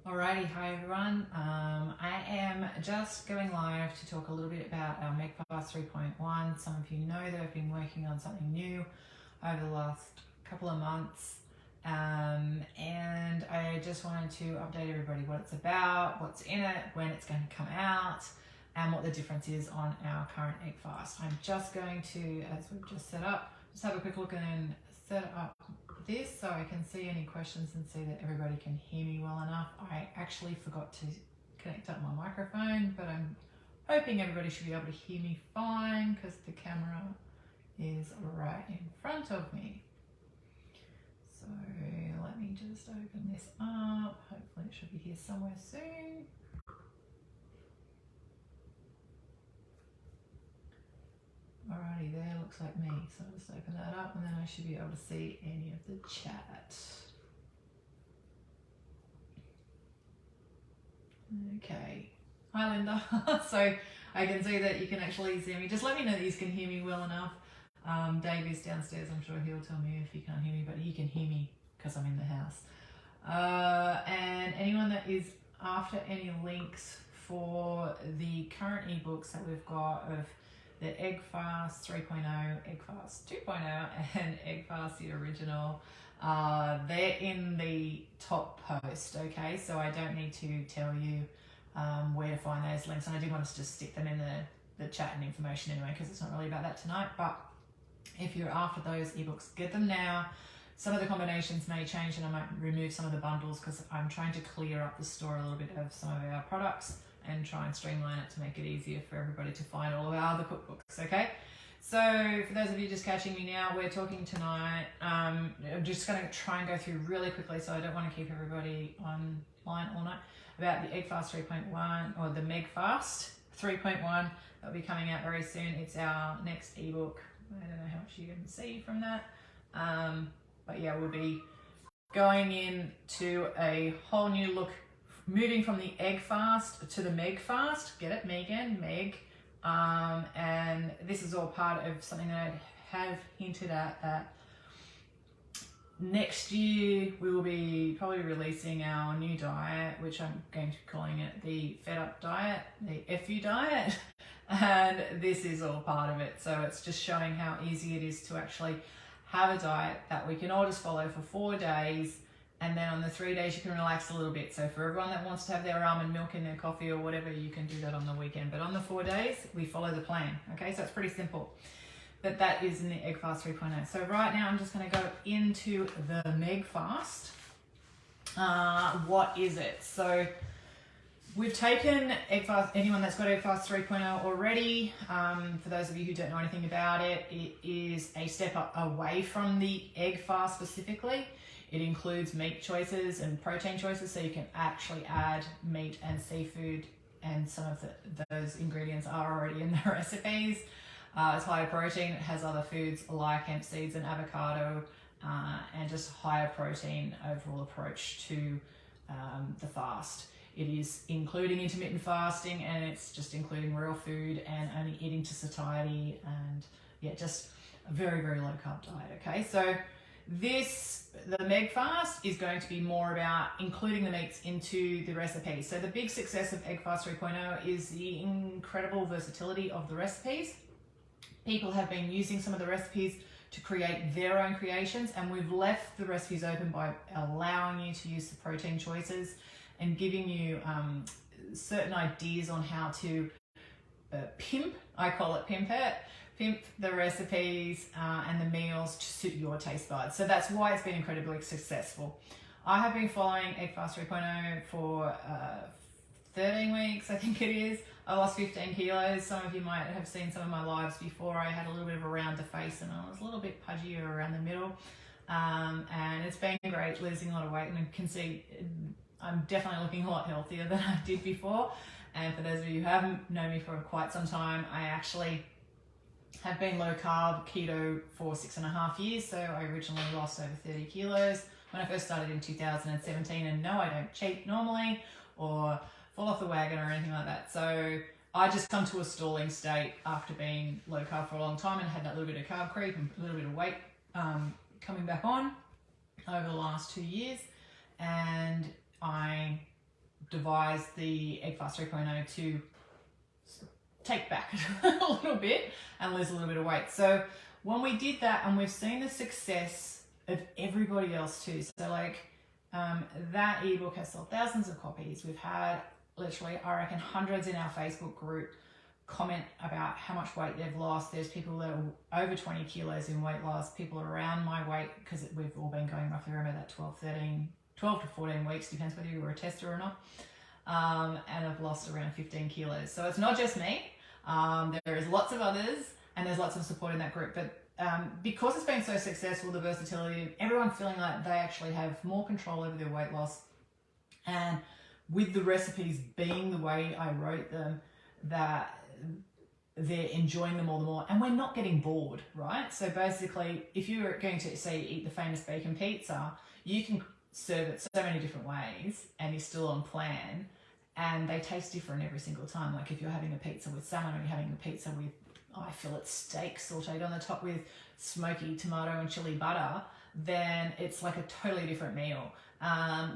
Alrighty, hi everyone. I am just going live to talk a little bit about our Megg Fast 3.1. Some of you know that I've been working on something new over the last couple of months, and I just wanted to update everybody what it's about, what's in it, when it's going to come out, and what the difference is on our current egg fast. I'm just going to, as we've just set up, just have a quick look and then set up this so I can see any questions and see that everybody can hear me well enough. I actually forgot to connect up my microphone, but I'm hoping everybody should be able to hear me fine because the camera is right in front of me. So let me just open this up. Hopefully it should be here somewhere soon. Alrighty, there looks like me. So I'll just open that up and then I should be able to see any of the chat. Okay. Hi Linda. So I can see that you can actually see me. Just let me know that you can hear me well enough. Dave is downstairs. I'm sure he'll tell me if he can't hear me, but he can hear me because I'm in the house. And anyone that is after any links for the current ebooks that we've got of the Egg Fast 3.0, Egg Fast 2.0, and Egg Fast the original, they're in the top post, okay? So I don't need to tell you where to find those links, and I do want us to just stick them in the chat and information anyway, because it's not really about that tonight. But if you're after those ebooks, get them now. Some of the combinations may change and I might remove some of the bundles because I'm trying to clear up the store a little bit of some of our products and try and streamline it to make it easier for everybody to find all of our other cookbooks, okay? So for those of you just catching me now, we're talking tonight. I'm just going to try and go through really quickly, so I don't want to keep everybody online all night, about the Egg Fast 3.1 or the Megg Fast 3.1 that'll be coming out very soon. It's our next ebook. I don't know how much you can see from that. But yeah, we'll be going into a whole new look, moving from the Egg Fast to the Megg Fast. Get it, Megan, Meg. And this is all part of something that I have hinted at, that next year we will be probably releasing our new diet, which I'm going to be calling it the Fed Up Diet, the FU Diet. And this is all part of it. So it's just showing how easy it is to actually have a diet that we can all just follow for 4 days, and then on the 3 days you can relax a little bit. So for everyone that wants to have their almond milk in their coffee or whatever, you can do that on the weekend. But on the 4 days, we follow the plan. Okay, so it's pretty simple. But that is in the Egg Fast 3.0. So right now I'm just going to go into the Megg Fast. What is it? So we've taken Egg Fast, anyone that's got Egg Fast 3.0 already, for those of you who don't know anything about it, it is a step up away from the Egg Fast specifically. It includes meat choices and protein choices, so you can actually add meat and seafood, and some of those ingredients are already in the recipes. It's higher protein. It has other foods like hemp seeds and avocado, and just higher protein overall approach to the fast. It is including intermittent fasting, and it's just including real food and only eating to satiety, and yeah, just a very, very low carb diet, okay? So the Megg Fast is going to be more about including the meats into the recipe. So the big success of Egg Fast 3.0 is the incredible versatility of the recipes. People have been using some of the recipes to create their own creations, and we've left the recipes open by allowing you to use the protein choices and giving you certain ideas on how to pimp, I call it pimp the recipes and the meals to suit your taste buds. So that's why it's been incredibly successful. I have been following Egg Fast 3.0 for 13 weeks, I think it is. I lost 15 kilos. Some of you might have seen some of my lives before. I had a little bit of a rounder face and I was a little bit pudgier around the middle. And it's been great losing a lot of weight, and I can see I'm definitely looking a lot healthier than I did before. And for those of you who haven't known me for quite some time, I actually have been low carb keto for 6.5 years. So I originally lost over 30 kilos when I first started in 2017. And no, I don't cheat normally or fall off the wagon or anything like that. So I just come to a stalling state after being low carb for a long time and had that little bit of carb creep and a little bit of weight coming back on over the last 2 years. And I devised the Egg Fast 3.0 to take back a little bit and lose a little bit of weight. So when we did that, and we've seen the success of everybody else too. So like that ebook has sold thousands of copies. We've had literally, I reckon, hundreds in our Facebook group comment about how much weight they've lost. There's people that are over 20 kilos in weight loss, people around my weight, because we've all been going roughly around that 12 to 14 weeks, depends whether you were a tester or not, and I've lost around 15 kilos. So it's not just me, there is lots of others, and there's lots of support in that group. But because it's been so successful, the versatility, everyone feeling like they actually have more control over their weight loss, and with the recipes being the way I wrote them, that they're enjoying them all the more, and we're not getting bored, right? So basically, if you're going to, say, eat the famous bacon pizza, you can serve it so many different ways and you're still on plan, and they taste different every single time. Like if you're having a pizza with salmon, or you're having a pizza with fillet steak sauteed on the top with smoky tomato and chili butter, then it's like a totally different meal.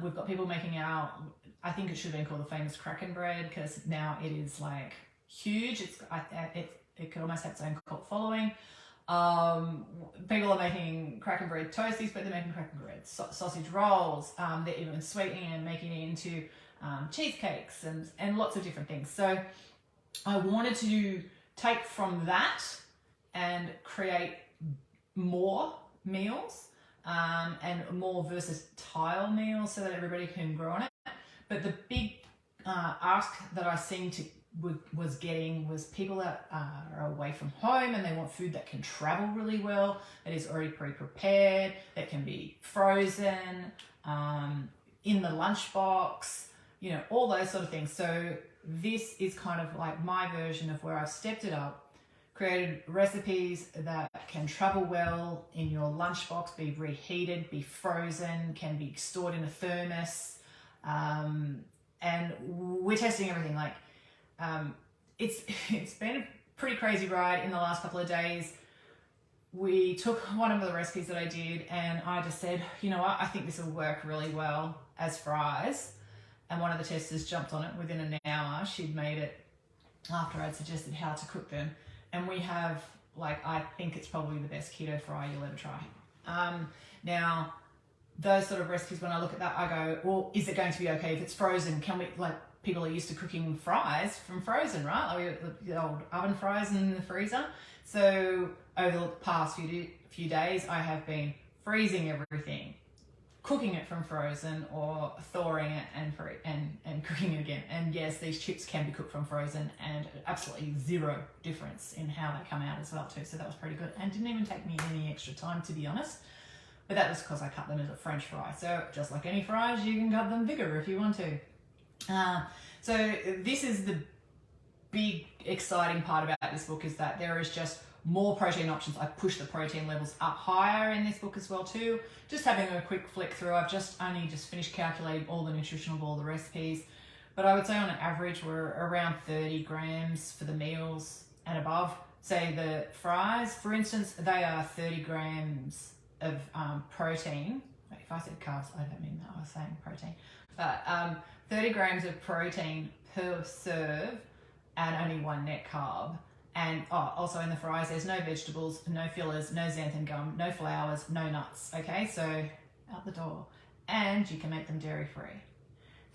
We've got people making I think it should have been called the famous Kraken bread, because now it is like huge. It could almost have its own cult following. People are making Kraken bread toasties, but they're making Kraken bread sausage rolls. They're even sweetening and making it into cheesecakes and lots of different things. So I wanted to take from that and create more meals and more versatile meals so that everybody can grow on it. But the big ask that I seemed to was getting was people that are away from home and they want food that can travel really well, that is already pre-prepared, that can be frozen, in the lunchbox, you know, all those sort of things. So this is kind of like my version of where I've stepped it up, created recipes that can travel well in your lunchbox, be reheated, be frozen, can be stored in a thermos. And we're testing everything. Like, it's been a pretty crazy ride in the last couple of days. We took one of the recipes that I did and I just said, you know what, I think this will work really well as fries. And one of the testers jumped on it within an hour. She'd made it after I'd suggested how to cook them. And we have, like, I think it's probably the best keto fry you'll ever try. Now, those sort of recipes, when I look at that, I go, well, is it going to be okay if it's frozen? Can we, like, people are used to cooking fries from frozen, right? Like the old oven fries in the freezer. So over the past few days, I have been freezing everything, cooking it from frozen, or thawing it and cooking it again. And yes, these chips can be cooked from frozen, and absolutely zero difference in how they come out as well too. So that was pretty good, and didn't even take me any extra time, to be honest. But that was because I cut them as a French fry. So just like any fries, you can cut them bigger if you want to. So this is the big exciting part about this book, is that there is just more protein options. I push the protein levels up higher in this book as well too. Just having a quick flick through, I've only just finished calculating all the nutrition of all the recipes. But I would say on an average, we're around 30 grams for the meals and above. Say the fries, for instance, they are 30 grams of protein. If I said carbs, I don't mean that, I was saying protein. But 30 grams of protein per serve and only 1 net carb. And also in the fries, there's no vegetables, no fillers, no xanthan gum, no flours, no nuts. Okay, so out the door. And you can make them dairy free.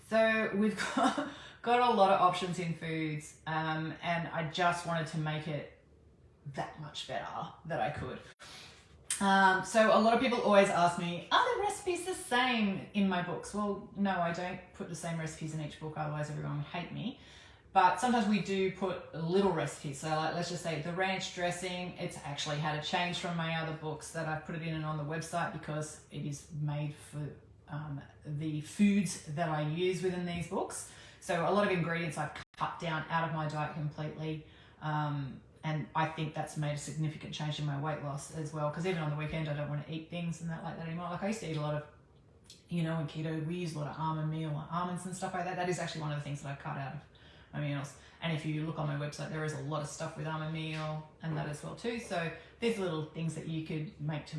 So we've got a lot of options in foods, and I just wanted to make it that much better that I could. So a lot of people always ask me, are the recipes the same in my books? Well, no, I don't put the same recipes in each book, otherwise everyone would hate me. But sometimes we do put little recipes. So like, let's just say the ranch dressing, it's actually had a change from my other books that I put it in and on the website, because it is made for the foods that I use within these books. So a lot of ingredients I've cut down out of my diet completely. And I think that's made a significant change in my weight loss as well. Because even on the weekend, I don't want to eat things and that like that anymore. Like I used to eat a lot of, you know, in keto, we use a lot of almond meal, almonds and stuff like that. That is actually one of the things that I've cut out of my meals. And if you look on my website, there is a lot of stuff with almond meal and that as well too. So there's little things that you could make to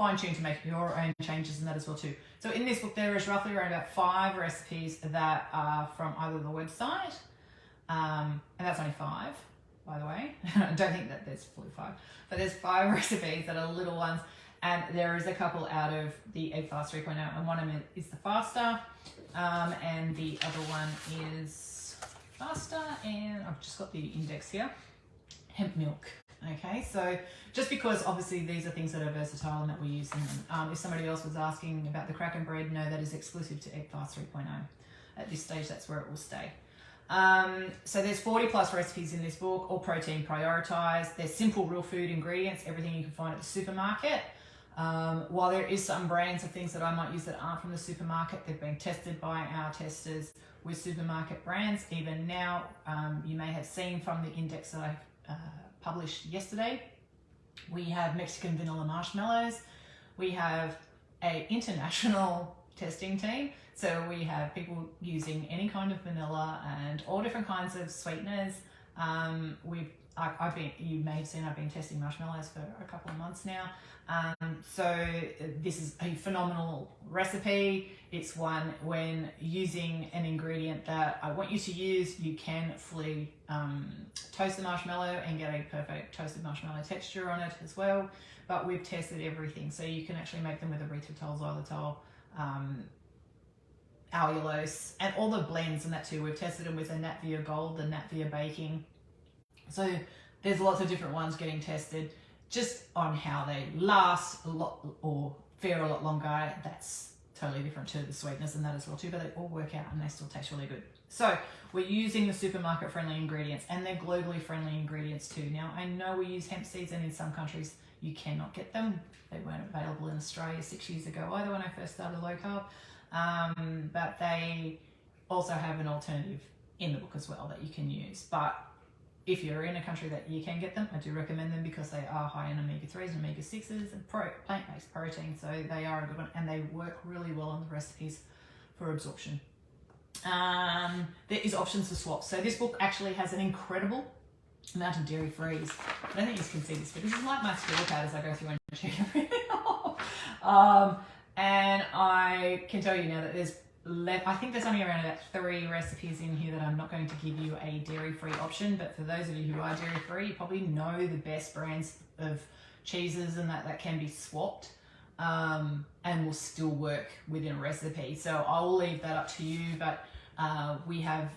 fine-tune to make your own changes in that as well too. So in this book there is roughly around about 5 recipes that are from either the website, and that's only 5, by the way. I don't think that there's fully 5, but there's 5 recipes that are little ones, and there is a couple out of the Egg Fast 3.0, and one of them is the faster, and the other one is faster, and I've just got the index here, hemp milk. Okay, so just because obviously these are things that are versatile and that we use in them. If somebody else was asking about the crack and bread, no, that is exclusive to Egg Fast 3.0. At this stage, that's where it will stay. So there's 40 plus recipes in this book, all protein prioritized. They're simple, real food ingredients, everything you can find at the supermarket. While there is some brands of things that I might use that aren't from the supermarket, they've been tested by our testers with supermarket brands. Even now, you may have seen from the index that I published yesterday, we have Mexican vanilla marshmallows. We have an international testing team. So we have people using any kind of vanilla and all different kinds of sweeteners. You may have seen I've been testing marshmallows for a couple of months now. So this is a phenomenal recipe. It's one when using an ingredient that I want you to use, you can fully toast the marshmallow and get a perfect toasted marshmallow texture on it as well. But we've tested everything. So you can actually make them with erythritol, xylitol, allulose, and all the blends and that too. We've tested them with a Nat Via Gold, the Nat Via Baking. So there's lots of different ones getting tested just on how they last a lot or fare a lot longer. That's totally different to the sweetness and that as well too, but they all work out and they still taste really good. So we're using the supermarket friendly ingredients, and they're globally friendly ingredients too. Now I know we use hemp seeds, and in some countries you cannot get them. They weren't available in Australia 6 years ago either when I first started low carb. But they also have an alternative in the book as well that you can use. But if you're in a country that you can get them, I do recommend them because they are high in omega-3s and omega-6s and plant-based protein, so they are a good one, and they work really well on the recipes for absorption. There is options for swaps. So this book actually has an incredible amount of dairy-frees. I don't think you can see this, but this is like my scorecard as I go through and check everything off. And I can tell you now that I think there's only around about 3 recipes in here that I'm not going to give you a dairy-free option, but for those of you who are dairy-free, you probably know the best brands of cheeses and that can be swapped and will still work within a recipe. So I'll leave that up to you, but we have,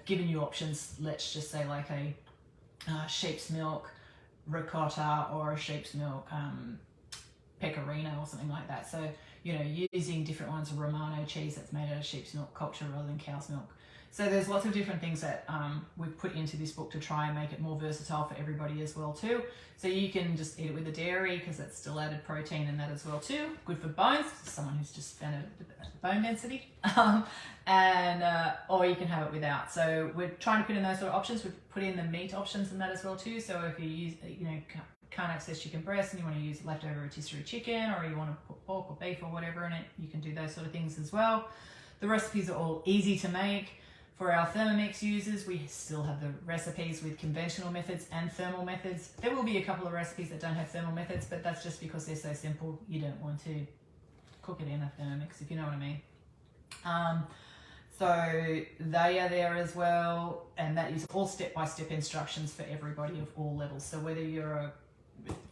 given you options, let's just say like a sheep's milk ricotta or a sheep's milk pecorino or something like that. So using different ones of Romano cheese that's made out of sheep's milk culture rather than cow's milk. So there's lots of different things that we've put into this book to try and make it more versatile for everybody as well too. So you can just eat it with the dairy because it's still added protein in that as well too. Good for bones, someone who's just found bone density. Or you can have it without. So we're trying to put in those sort of options. We've put in the meat options in that as well too. So if you use, can't access chicken breast and you want to use leftover rotisserie chicken, or you want to put pork or beef or whatever in it, you can do those sort of things as well. The recipes are all easy to make. For our Thermomix users, we still have the recipes with conventional methods and thermal methods. There will be a couple of recipes that don't have thermal methods, but that's just because they're so simple, you don't want to cook it in a Thermomix, if you know what I mean. So they are there as well, and that is all step-by-step instructions for everybody of all levels. So whether you're a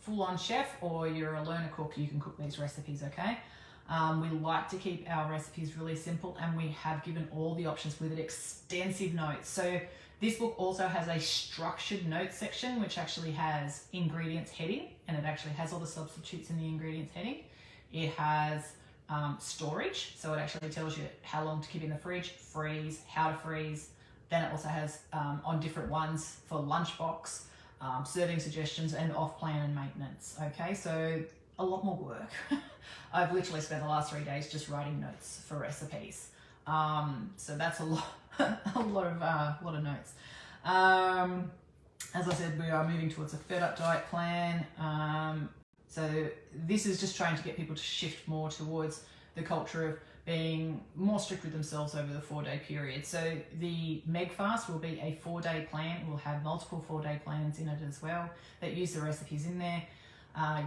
full-on chef or you're a learner cook, you can cook these recipes, okay? We like to keep our recipes really simple, and we have given all the options with extensive notes. So this book also has a structured notes section, which actually has ingredients heading, and it actually has all the substitutes in the ingredients heading. It has storage, so it actually tells you how long to keep in the fridge, freeze, how to freeze. Then it also has on different ones for lunchbox, serving suggestions, and off-plan and maintenance. Okay, so a lot more work. I've literally spent the last 3 days just writing notes for recipes. So that's a lot of notes. As I said, we are moving towards a fed up diet plan. So this is just trying to get people to shift more towards the culture of being more strict with themselves over the 4-day period. So the Megg Fast will be a 4-day plan. We'll have multiple 4-day plans in it as well that use the recipes in there.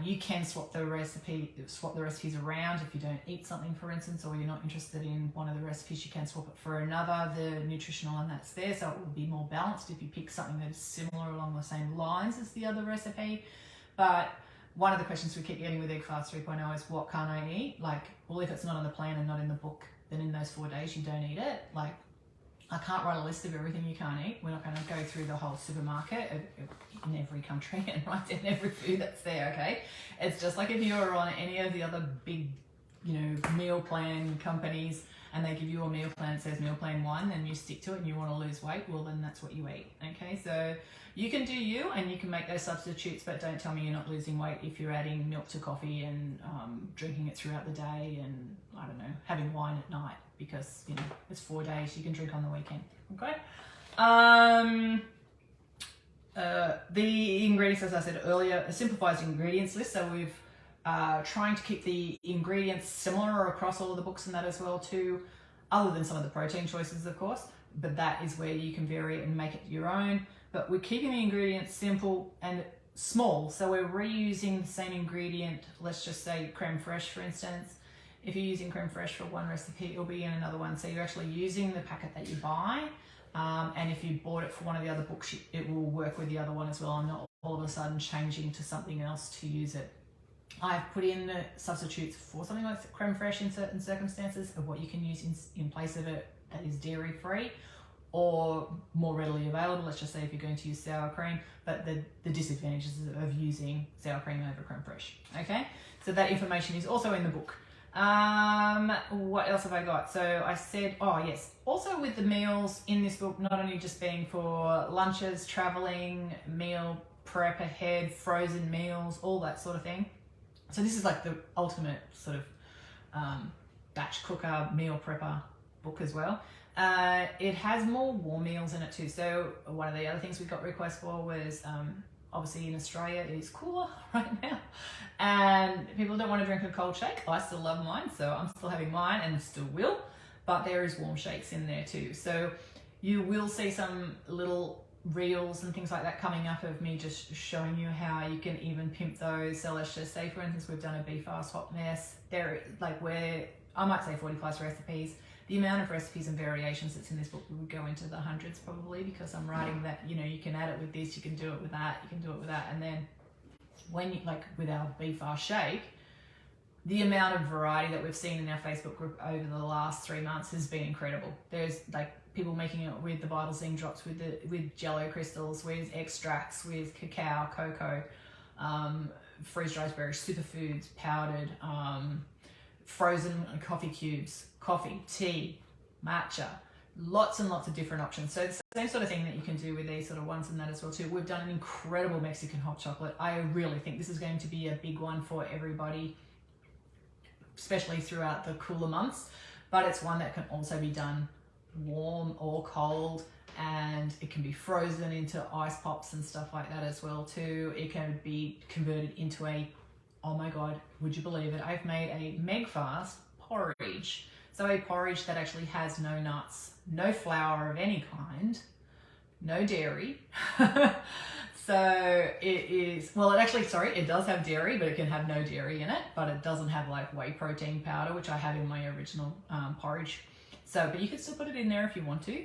You can swap the recipes around if you don't eat something, for instance, or you're not interested in one of the recipes. You can swap it for another, the nutritional one that's there, so it will be more balanced if you pick something that is similar along the same lines as the other recipe. But one of the questions we keep getting with Egg Fast 3.0 is, what can't I eat? Like, well, if it's not on the plan and not in the book, then in those 4 days you don't eat it. Like, I can't write a list of everything you can't eat. We're not going to go through the whole supermarket in every country and write down every food that's there, okay? It's just like if you were on any of the other big, meal plan companies and they give you a meal plan that says meal plan 1 and you stick to it and you want to lose weight, well, then that's what you eat, okay? So you can do you and you can make those substitutes, but don't tell me you're not losing weight if you're adding milk to coffee and drinking it throughout the day and, I don't know, having wine at night, because it's 4 days, you can drink on the weekend, okay? The ingredients, as I said earlier, a simplified ingredients list, so we've trying to keep the ingredients similar across all of the books and that as well too, other than some of the protein choices, of course, but that is where you can vary it and make it your own. But we're keeping the ingredients simple and small, so we're reusing the same ingredient. Let's just say creme fraiche, for instance. If you're using creme fraiche for one recipe, it'll be in another one, so you're actually using the packet that you buy, and if you bought it for one of the other books, it will work with the other one as well, and not all of a sudden changing to something else to use it. I've put in the substitutes for something like creme fraiche in certain circumstances of what you can use in place of it that is dairy free or more readily available. Let's just say if you're going to use sour cream, but the disadvantages of using sour cream over creme fraiche, okay? So that information is also in the book. What else have I got? So I said, oh yes, also with the meals in this book, not only just being for lunches, traveling, meal prep ahead, frozen meals, all that sort of thing. So this is like the ultimate sort of batch cooker, meal prepper book as well. It has more warm meals in it too. So one of the other things we got requests for was, obviously in Australia it is cooler right now and people don't want to drink a cold shake. I still love mine, so I'm still having mine and still will, but there is warm shakes in there too. So you will see some little reels and things like that coming up of me just showing you how you can even pimp those. So let's just say, for instance, we've done a Be Fast hot mess. There, like where I might say 40 plus recipes. The amount of recipes and variations that's in this book would go into the hundreds probably, because I'm writing that, you can add it with this, you can do it with that, you can do it with that. And then when you, like with our Be Fast shake, the amount of variety that we've seen in our Facebook group over the last 3 months has been incredible. There's like people making it with the Vital Zinc drops, with jello crystals, with extracts, with cacao, cocoa, freeze-dried berries, superfoods, powdered, frozen coffee cubes, coffee, tea, matcha, lots and lots of different options. So it's the same sort of thing that you can do with these sort of ones and that as well too. We've done an incredible Mexican hot chocolate. I really think this is going to be a big one for everybody, especially throughout the cooler months, but it's one that can also be done warm or cold, and it can be frozen into ice pops and stuff like that as well too. It can be converted into oh my God, would you believe it? I've made a Megg Fast porridge. So a porridge that actually has no nuts, no flour of any kind, no dairy. So it is, well, it does have dairy, but it can have no dairy in it, but it doesn't have like whey protein powder, which I have in my original porridge. So, but you can still put it in there if you want to.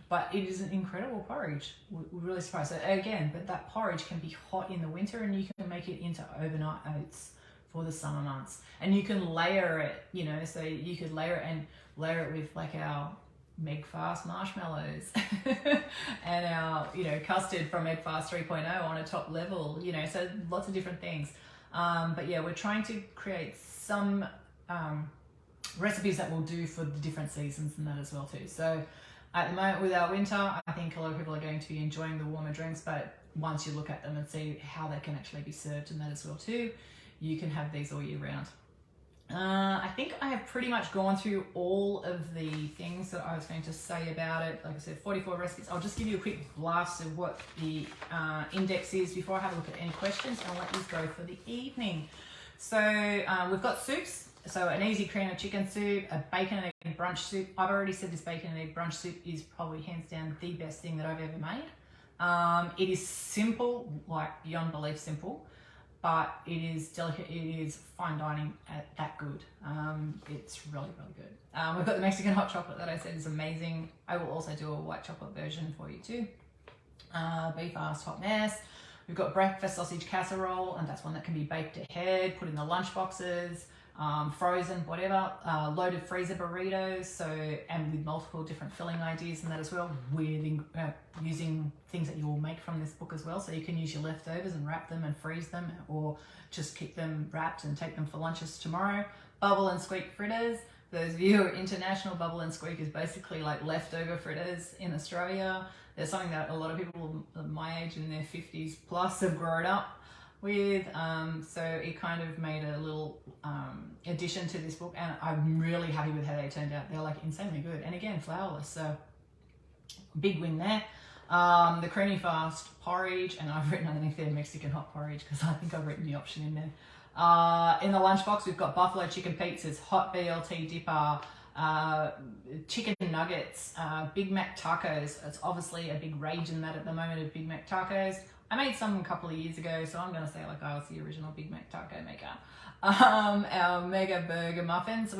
But it is an incredible porridge. We're really surprised. So again, but that porridge can be hot in the winter, and you can make it into overnight oats for the summer months. And you can layer it, so you could layer it with like our Megg Fast marshmallows and our, custard from Megg Fast 3.0 on a top level, so lots of different things. But yeah, we're trying to create some recipes that will do for the different seasons and that as well too. So at the moment with our winter, I think a lot of people are going to be enjoying the warmer drinks, but once you look at them and see how they can actually be served and that as well too, you can have these all year round. I think I have pretty much gone through all of the things that I was going to say about it. Like I said, 44 recipes. I'll just give you a quick blast of what the index is before I have a look at any questions, and I'll let you go for the evening. So we've got soups. So an easy cream of chicken soup, a bacon and egg brunch soup. I've already said this bacon and egg brunch soup is probably hands down the best thing that I've ever made. It is simple, like beyond belief simple. but it is delicate. It is fine dining at that good. It's really, really good. We've got the Mexican hot chocolate that I said is amazing. I will also do a white chocolate version for you too. Be Fast hot mess. We've got breakfast sausage casserole, and that's one that can be baked ahead, put in the lunch boxes, frozen, whatever. Loaded freezer burritos, and with multiple different filling ideas in that as well, with using things that you will make from this book as well. So you can use your leftovers and wrap them and freeze them, or just keep them wrapped and take them for lunches tomorrow. Bubble and squeak fritters. Those of you who are international, bubble and squeak is basically like leftover fritters in Australia. There's something that a lot of people my age in their 50s plus have grown up with, so it kind of made a little addition to this book, and I'm really happy with how they turned out. They're like insanely good, and again, flourless, so big win there. The creamy fast porridge, and I've written underneath there Mexican hot porridge because I think I've written the option in there. In the lunchbox, we've got buffalo chicken pizzas, hot BLT dipper, chicken nuggets, Big Mac tacos. It's obviously a big rage in that at the moment of Big Mac tacos. I made some a couple of years ago, so I'm going to say like I was the original Big Mac taco maker. Our mega burger muffins.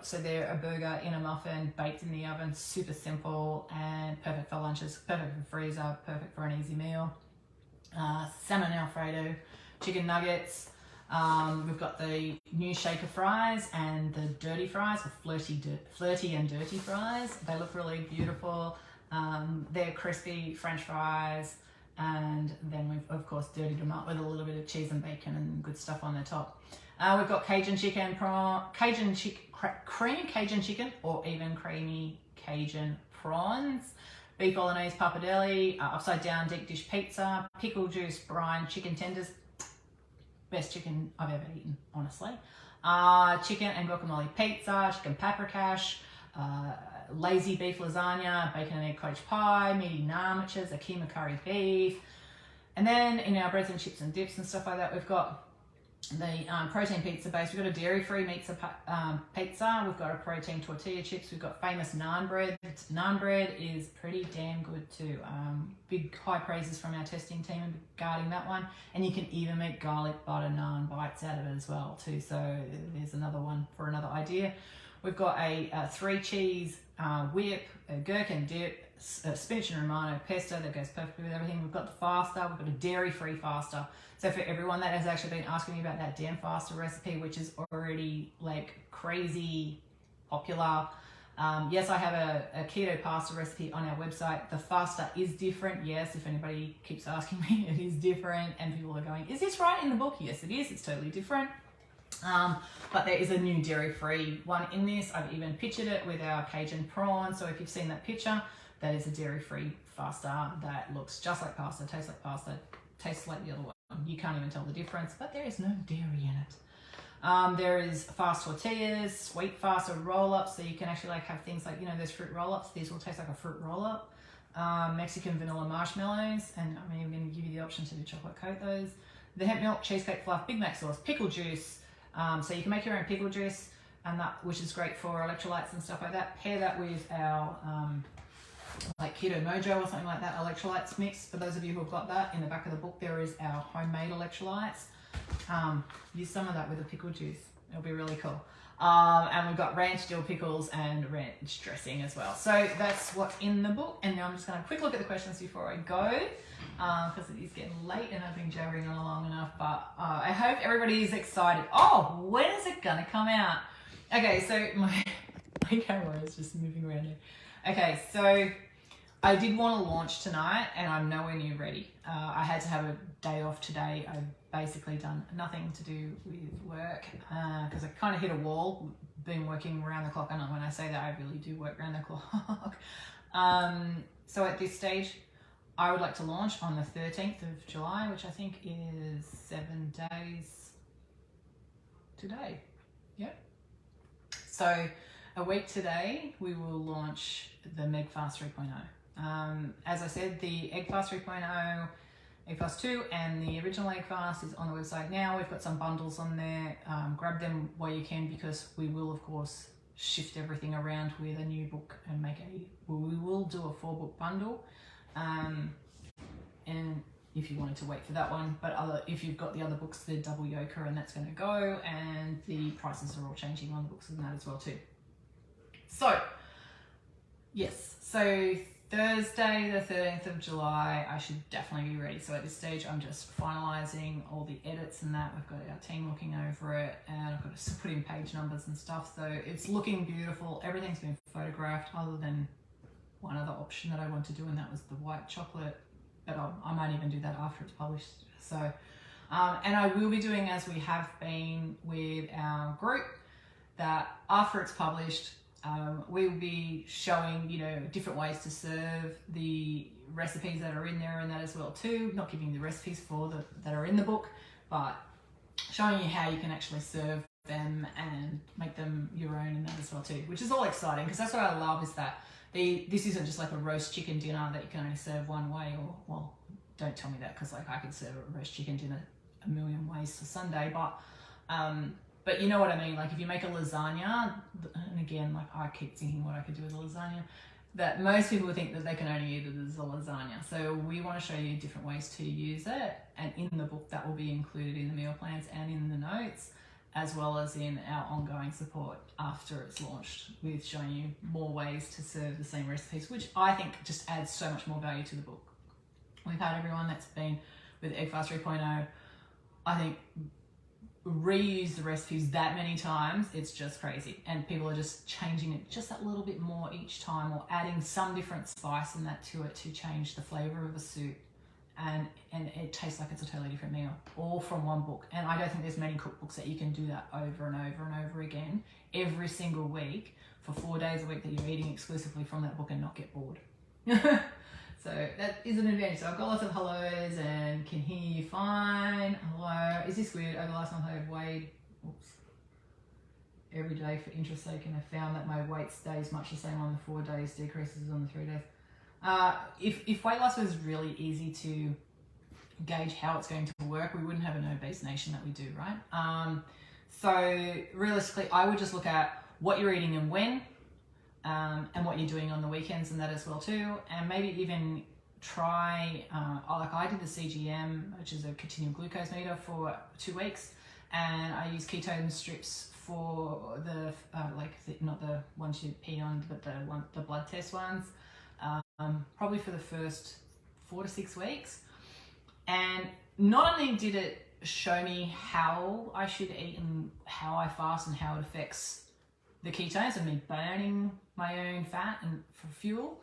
So they're a burger in a muffin, baked in the oven, super simple and perfect for lunches, perfect for freezer, perfect for an easy meal. Salmon Alfredo, chicken nuggets. We've got the new shaker fries and the dirty fries, or flirty and dirty fries. They look really beautiful. They're crispy French fries, and then we've of course dirtied them up with a little bit of cheese and bacon and good stuff on the top. We've got Cajun chicken, creamy Cajun chicken, or even creamy Cajun prawns. Beef bolognese pappardelle, upside down deep dish pizza, pickle juice brine chicken tenders. Best chicken I've ever eaten, honestly. Chicken and guacamole pizza, chicken paprikash, lazy beef lasagna, bacon and egg cottage pie, meaty narmiches, a keema curry beef. And then in our breads and chips and dips and stuff like that, we've got the protein pizza base. We've got a dairy-free pizza. We've got a protein tortilla chips. We've got famous naan bread. Naan bread is pretty damn good too. Big high praises from our testing team regarding that one. And you can even make garlic butter naan bites out of it as well too. So there's another one for another idea. We've got a 3-cheese whip, a gherkin dip, spinach and romano pesto that goes perfectly with everything. We've got the faster. We've got a dairy-free faster. So for everyone that has actually been asking me about that damn faster recipe, which is already like crazy popular. Yes, I have a keto pasta recipe on our website. The faster is different. Yes, if anybody keeps asking me, it is different. And people are going, is this right in the book? Yes, it is. It's totally different. But there is a new dairy-free one in this. I've even pictured it with our Cajun prawn. So if you've seen that picture, that is a dairy-free pasta that looks just like pasta, tastes like the other one. You can't even tell the difference, but there is no dairy in it. There is fast tortillas, sweet faster roll-ups, so you can actually like have things like, those fruit roll-ups. These will taste like a fruit roll-up. Mexican vanilla marshmallows, and I'm even going to give you the option to do chocolate coat those. The hemp milk, cheesecake fluff, Big Mac sauce, pickle juice. So you can make your own pickle juice, and that, which is great for electrolytes and stuff like that. Pair that with our like Keto Mojo or something like that electrolytes mix. For those of you who have got that, in the back of the book there is our homemade electrolytes. Use some of that with a pickle juice. It'll be really cool. And we've got ranch dill pickles and ranch dressing as well. So that's what's in the book. And now I'm just going to have a quick look at the questions before I go, because it is getting late and I've been jabbering on long enough. But I hope everybody is excited. Oh, when is it going to come out? Okay, so my camera is just moving around here. Okay, so I did want to launch tonight and I'm nowhere near ready. I had to have a day off today. I've basically done nothing to do with work because I kind of hit a wall. Been working around the clock, and when I say that, I really do work around the clock. So at this stage, I would like to launch on the 13th of July, which I think is 7 days today. Yep. So a week today, we will launch the Megg Fast 3.0. As I said, the Egg Fast 3.0, Egg Fast 2 and the original Egg Fast is on the website now. We've got some bundles on there. Grab them while you can, because we will, of course, shift everything around with a new book and we will do a 4-book bundle. And if you wanted to wait for that one. But if you've got the other books, they're double yoker and that's going to go, and the prices are all changing on the books and that as well too. So yes, so Thursday the 13th of July, I should definitely be ready. So at this stage, I'm just finalising all the edits and that. We've got our team looking over it, and I've got to put in page numbers and stuff. So it's looking beautiful. Everything's been photographed other than one other option that I want to do, and that was the white chocolate. But I might even do that after it's published. So, and I will be doing as we have been with our group, that after it's published, we'll be showing, you know, different ways to serve the recipes that are in there and that as well too. Not giving the recipes that are in the book, but showing you how you can actually serve them and make them your own and that as well too, which is all exciting, because that's what I love, is that this isn't just like a roast chicken dinner that you can only serve one way, or, well, don't tell me that, because like I could serve a roast chicken dinner a million ways for Sunday, but you know what I mean. Like if you make a lasagna, and again, like I keep thinking what I could do with a lasagna, that most people think that they can only eat it as a lasagna. So we want to show you different ways to use it, and in the book that will be included in the meal plans and in the notes, as well as in our ongoing support after it's launched, with showing you more ways to serve the same recipes, which I think just adds so much more value to the book. We've had everyone that's been with Egg Fast 3.0, I think, reuse the recipes that many times. It's just crazy, and people are just changing it just that little bit more each time, or adding some different spice and that to it to change the flavor of a soup, and it tastes like it's a totally different meal, all from one book. And I don't think there's many cookbooks that you can do that over and over and over again every single week for 4 days a week, that you're eating exclusively from that book and not get bored. So that is an advantage. So I've got lots of hellos and can hear you fine. Hello. Is this weird? Over last month I weighed every day for interest's sake, and I found that my weight stays much the same on the 4 days, decreases on the 3 days. If weight loss was really easy to gauge how it's going to work, we wouldn't have an obese nation that we do, right? So realistically, I would just look at what you're eating and when, and what you're doing on the weekends and that as well too, and maybe even try, like I did the CGM, which is a continual glucose meter, for 2 weeks, and I use ketone strips for the not the ones you pee on, but the blood test ones, probably for the first 4 to 6 weeks. And not only did it show me how I should eat and how I fast and how it affects the ketones and me burning my own fat and for fuel,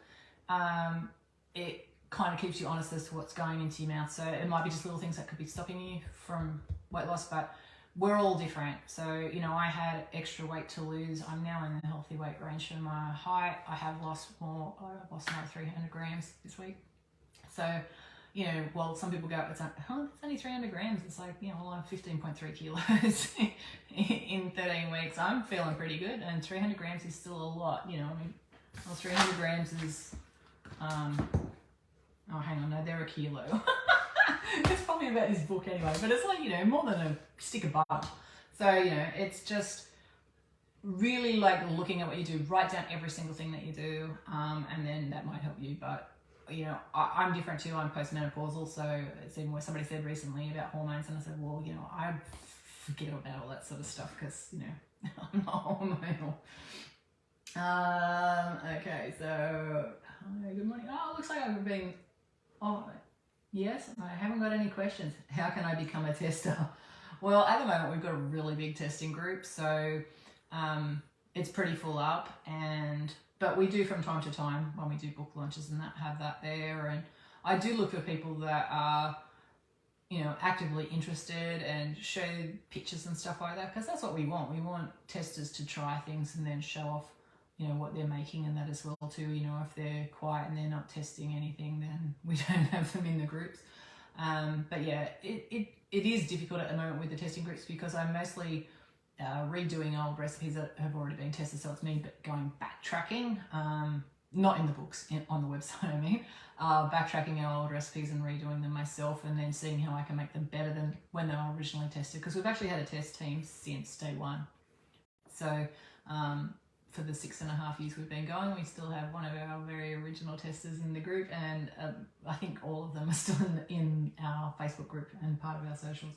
it kind of keeps you honest as to what's going into your mouth. So it might be just little things that could be stopping you from weight loss, but we're all different. So, you know, I had extra weight to lose. I'm now in the healthy weight range for my height. I have lost more. I've lost another 300 grams this week. So, you know, well, some people go, it's like, oh, it's only 300 grams. It's like, you know, well, I'm 15.3 kilos in 13 weeks. I'm feeling pretty good, and 300 grams is still a lot, you know. I mean, well, 300 grams is, oh, hang on, no, they're a kilo. It's probably about this book anyway, but it's like, you know, more than a stick of butter. So, you know, it's just really like looking at what you do, write down every single thing that you do, and then that might help you. But you know, I'm different too. I'm postmenopausal, so it's even where somebody said recently about hormones, and I said, well, you know, I forget about all that sort of stuff because, you know, I'm not hormonal. Okay, so good morning. Oh, it looks like I've been. Oh, yes, I haven't got any questions. How can I become a tester? Well, at the moment we've got a really big testing group, so it's pretty full up, but we do from time to time when we do book launches and that, have that there. And I do look for people that are, you know, actively interested and show pictures and stuff like that, because that's what we want. We want testers to try things and then show off, you know, what they're making and that as well too. You know, if they're quiet and they're not testing anything, then we don't have them in the groups. But yeah, it is difficult at the moment with the testing groups, because I'm mostly redoing old recipes that have already been tested. So it's me going backtracking, not in the books, on the website I mean, backtracking our old recipes and redoing them myself, and then seeing how I can make them better than when they were originally tested, because we've actually had a test team since day one. So for the 6.5 years we've been going. We still have one of our very original testers in the group, and I think all of them are still in our Facebook group and part of our socials.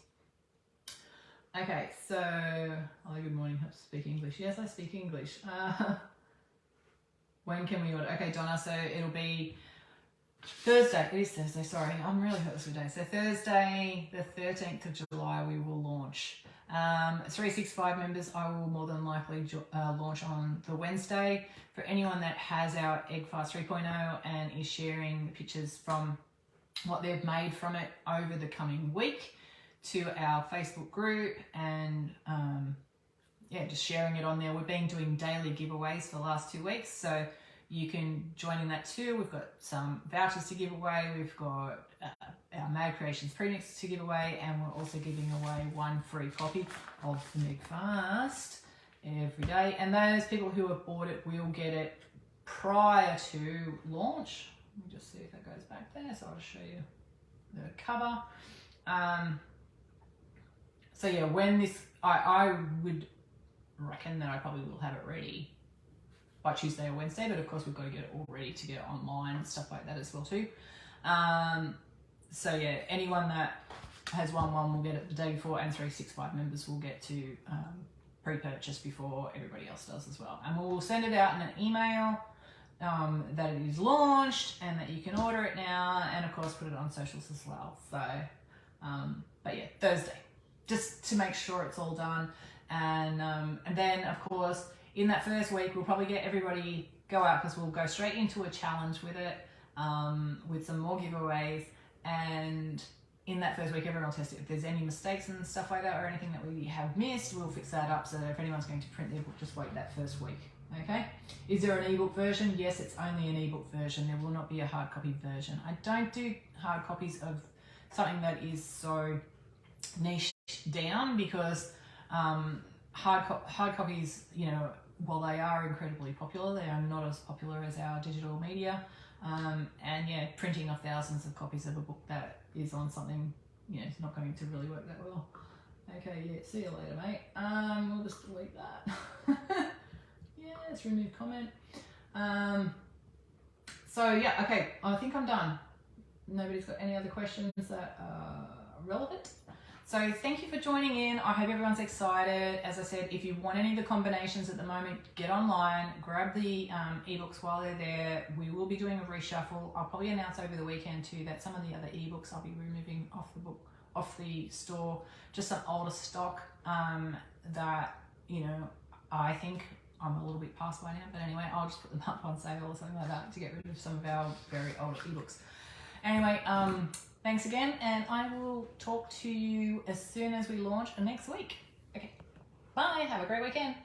Okay, so, hello, good morning, hope to speak English. Yes, I speak English. When can we order? Okay, Donna, so it'll be Thursday. It is Thursday, sorry. I'm really hurt this day. So Thursday, the 13th of July, we will launch. 365 members, I will more than likely launch on the Wednesday. For anyone that has our Egg Fast 3.0 and is sharing the pictures from what they've made from it over the coming week to our Facebook group, and yeah, just sharing it on there. We've been doing daily giveaways for the last 2 weeks, so you can join in that too. We've got some vouchers to give away. We've got our Mad Creations premix to give away, and we're also giving away 1 free copy of the Megg Fast every day. And those people who have bought it will get it prior to launch. Let me just see if that goes back there. So I'll just show you the cover. So yeah, when this, I would reckon that I probably will have it ready by Tuesday or Wednesday, but of course we've got to get it all ready to get it online and stuff like that as well too. So yeah, anyone that has won one will get it the day before, and 365 members will get to pre-purchase before everybody else does as well. And we'll send it out in an email that it is launched and that you can order it now, and of course put it on socials as well. So, but yeah, Thursday, just to make sure it's all done. And then of course in that first week we'll probably get everybody go out, because we'll go straight into a challenge with it, with some more giveaways. And in that first week everyone will test it. If there's any mistakes and stuff like that, or anything that we have missed, we'll fix that up, so that if anyone's going to print their book, just wait that first week. Okay, is there an ebook version? Yes, it's only an ebook version. There will not be a hard copy version. I don't do hard copies of something that is so niche down, because hard copies, you know, while they are incredibly popular, they are not as popular as our digital media. And yeah, printing off thousands of copies of a book that is on something, you know, it's not going to really work that well. Okay, yeah, see you later, mate. We'll just delete that. Yeah, let's remove comment. So yeah, okay, I think I'm done. Nobody's got any other questions that are relevant. So thank you for joining in. I hope everyone's excited. As I said, if you want any of the combinations at the moment, get online, grab the ebooks while they're there. We will be doing a reshuffle. I'll probably announce over the weekend too that some of the other ebooks I'll be removing off the store, just some older stock that, you know, I think I'm a little bit past by now, but anyway, I'll just put them up on sale or something like that to get rid of some of our very older ebooks. Anyway, thanks again, and I will talk to you as soon as we launch next week. Okay, bye, have a great weekend.